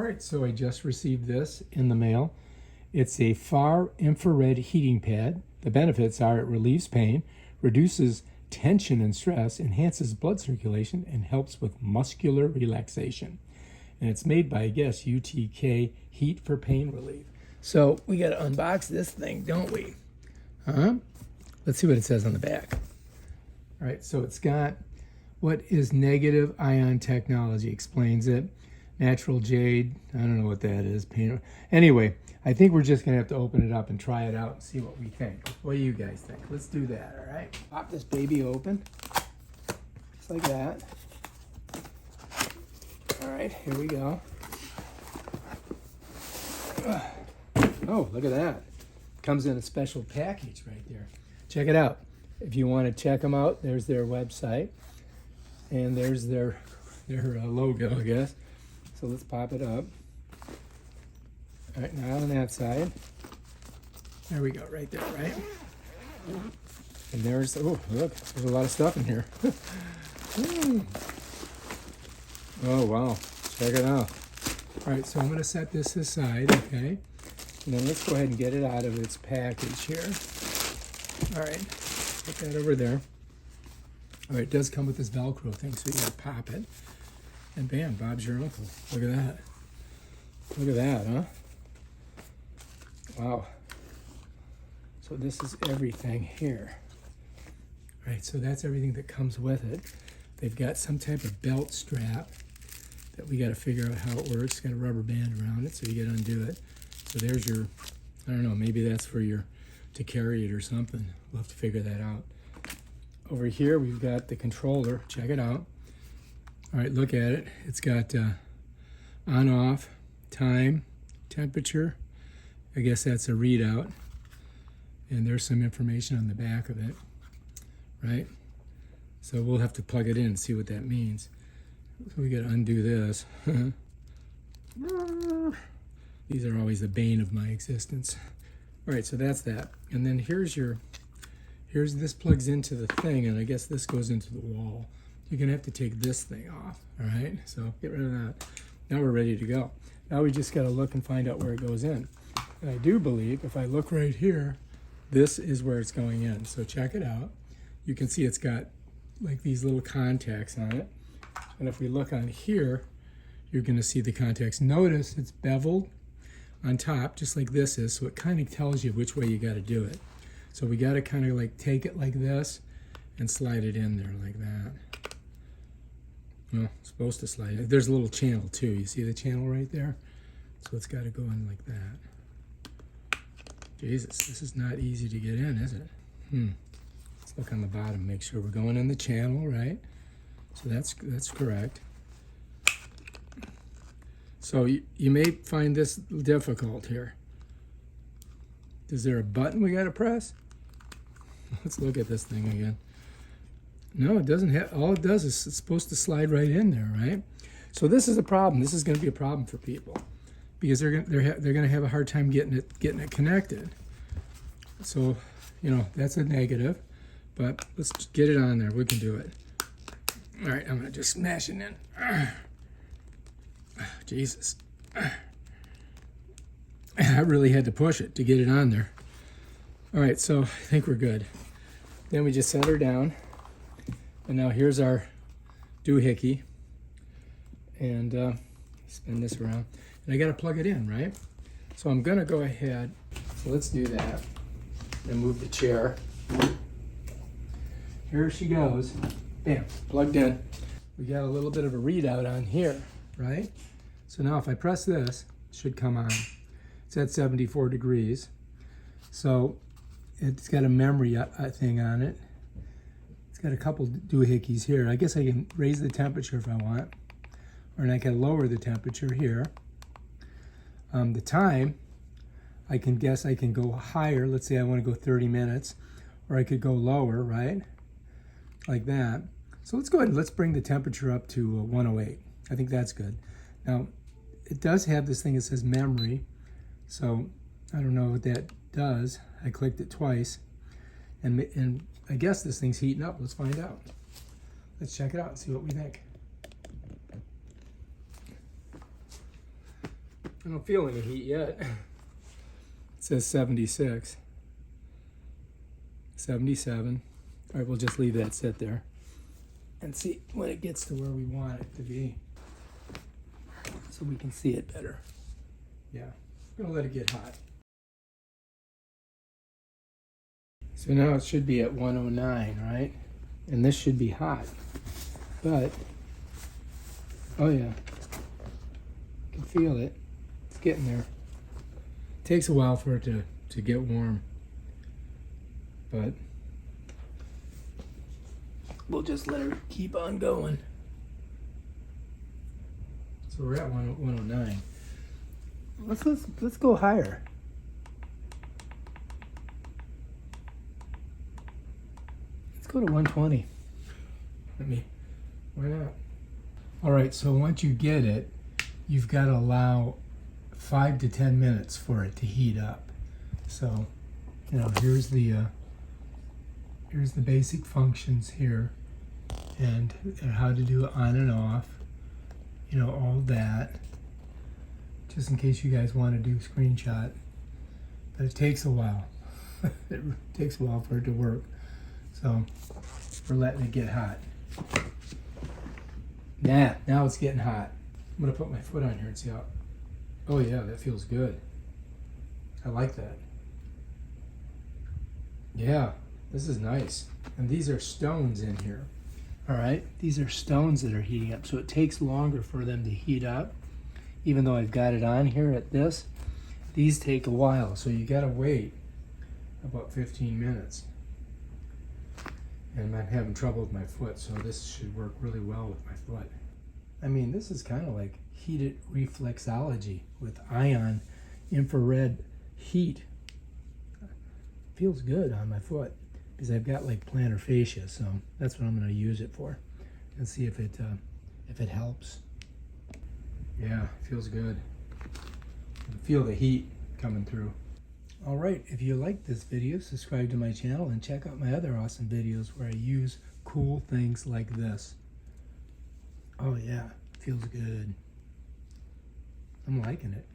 All right, so I just received this in the mail. It's a far infrared heating pad. The benefits are it relieves pain, reduces tension and stress, enhances blood circulation, and helps with muscular relaxation. And it's made by, I guess, UTK Heat for Pain Relief. So we got to unbox this thing, don't we? Let's see what it says on the back. All right, so it's got what is negative ion technology, explains it. Natural jade, I don't know what that is. Paint. Anyway, I think we're just gonna have to open it up and try it out and see what we think. What do you guys think? Let's do that, all right? Pop this baby open, just like that. All right, here we go. Oh, look at that. Comes in a special package right there. Check it out. If you wanna check them out, there's their website. And there's their logo, I guess. So let's pop it up. All right, now on that side. There we go, right there, right? And there's, oh, look, there's a lot of stuff in here. Oh, wow, check it out. All right, so I'm gonna set this aside, okay? And then let's go ahead and get it out of its package here. All right, put that over there. All right, it does come with this Velcro thing, so you gotta pop it. And bam, Bob's your uncle. Look at that. Look at that, huh? Wow. So this is everything here. All right, so that's everything that comes with it. They've got some type of belt strap that we gotta figure out how it works. It's got a rubber band around it, so you gotta undo it. So there's your, I don't know, maybe that's for your, to carry it or something. We'll have to figure that out. Over here, we've got the controller. Check it out. All right, look at it. It's got on, off, time, temperature. I guess that's a readout. And there's some information on the back of it, right? So we'll have to plug it in and see what that means. So we got to undo this. These are always the bane of my existence. All right, so that's that. And then here's this plugs into the thing, and I guess this goes into the wall. You're gonna have to take this thing off, all right? So get rid of that. Now we're ready to go. Now we just gotta look and find out where it goes in. And I do believe, if I look right here, this is where it's going in. So check it out. You can see it's got like these little contacts on it. And if we look on here, you're gonna see the contacts. Notice it's beveled on top, just like this is, so it kind of tells you which way you gotta do it. So we gotta kind of like take it like this and slide it in there like that. Well, it's supposed to slide. There's a little channel too. You see the channel right there? So it's got to go in like that. Jesus, this is not easy to get in, is it? Let's look on the bottom, make sure we're going in the channel, right? So that's correct. So you may find this difficult here. Is there a button we got to press? Let's look at this thing again. No, it doesn't have, all it does is it's supposed to slide right in there, right? So this is a problem. This is going to be a problem for people because they're going to have a hard time getting it connected. So, you know, that's a negative, but let's just get it on there. We can do it. All right, I'm going to just smash it in. Jesus. I really had to push it to get it on there. All right, so I think we're good. Then we just set her down. And now here's our doohickey. And spin this around. And I got to plug it in, right? So I'm going to go ahead. So let's do that. And move the chair. Here she goes. Bam, plugged in. We got a little bit of a readout on here, right? So now if I press this, it should come on. It's at 74 degrees. So it's got a memory thing on it. It's got a couple doohickeys here. I guess I can raise the temperature if I want. Or I can lower the temperature here. The time, I can guess I can go higher. Let's say I want to go 30 minutes. Or I could go lower, right? Like that. So let's go ahead and let's bring the temperature up to 108. I think that's good. Now, it does have this thing that says memory. So I don't know what that does. I clicked it twice. And I guess this thing's heating up. Let's find out. Let's check it out and see what we think. I don't feel any heat yet. It says 76. 77. All right, we'll just leave that sit there and see when it gets to where we want it to be so we can see it better. Yeah, I'm gonna let it get hot. So now it should be at 109, right? And this should be hot, but, oh yeah, I can feel it. It's getting there. It takes a while for it to get warm, but we'll just let her keep on going. So we're at 109. Let's go higher. Let's go to 120. Why not? All right, so once you get it, you've got to allow 5 to 10 minutes for it to heat up. So, you know, here's the basic functions here, and how to do it on and off. You know, all that. Just in case you guys want to do screenshot, but it takes a while. It takes a while for it to work. So we're letting it get hot. Now it's getting hot. I'm gonna put my foot on here and see how. Oh yeah, that feels good. I like that. Yeah, this is nice. And these are stones in here. All right, these are stones that are heating up, so it takes longer for them to heat up. Even though I've got it on here at this, these take a while, so you gotta wait about 15 minutes. And I'm having trouble with my foot, so this should work really well with my foot. I mean, this is kind of like heated reflexology with ion infrared heat. Feels good on my foot because I've got like plantar fascia, so that's what I'm going to use it for, and see if it helps. Yeah, feels good. I feel the heat coming through. All right, if you like this video, subscribe to my channel and check out my other awesome videos where I use cool things like this. Oh yeah, feels good. I'm liking it.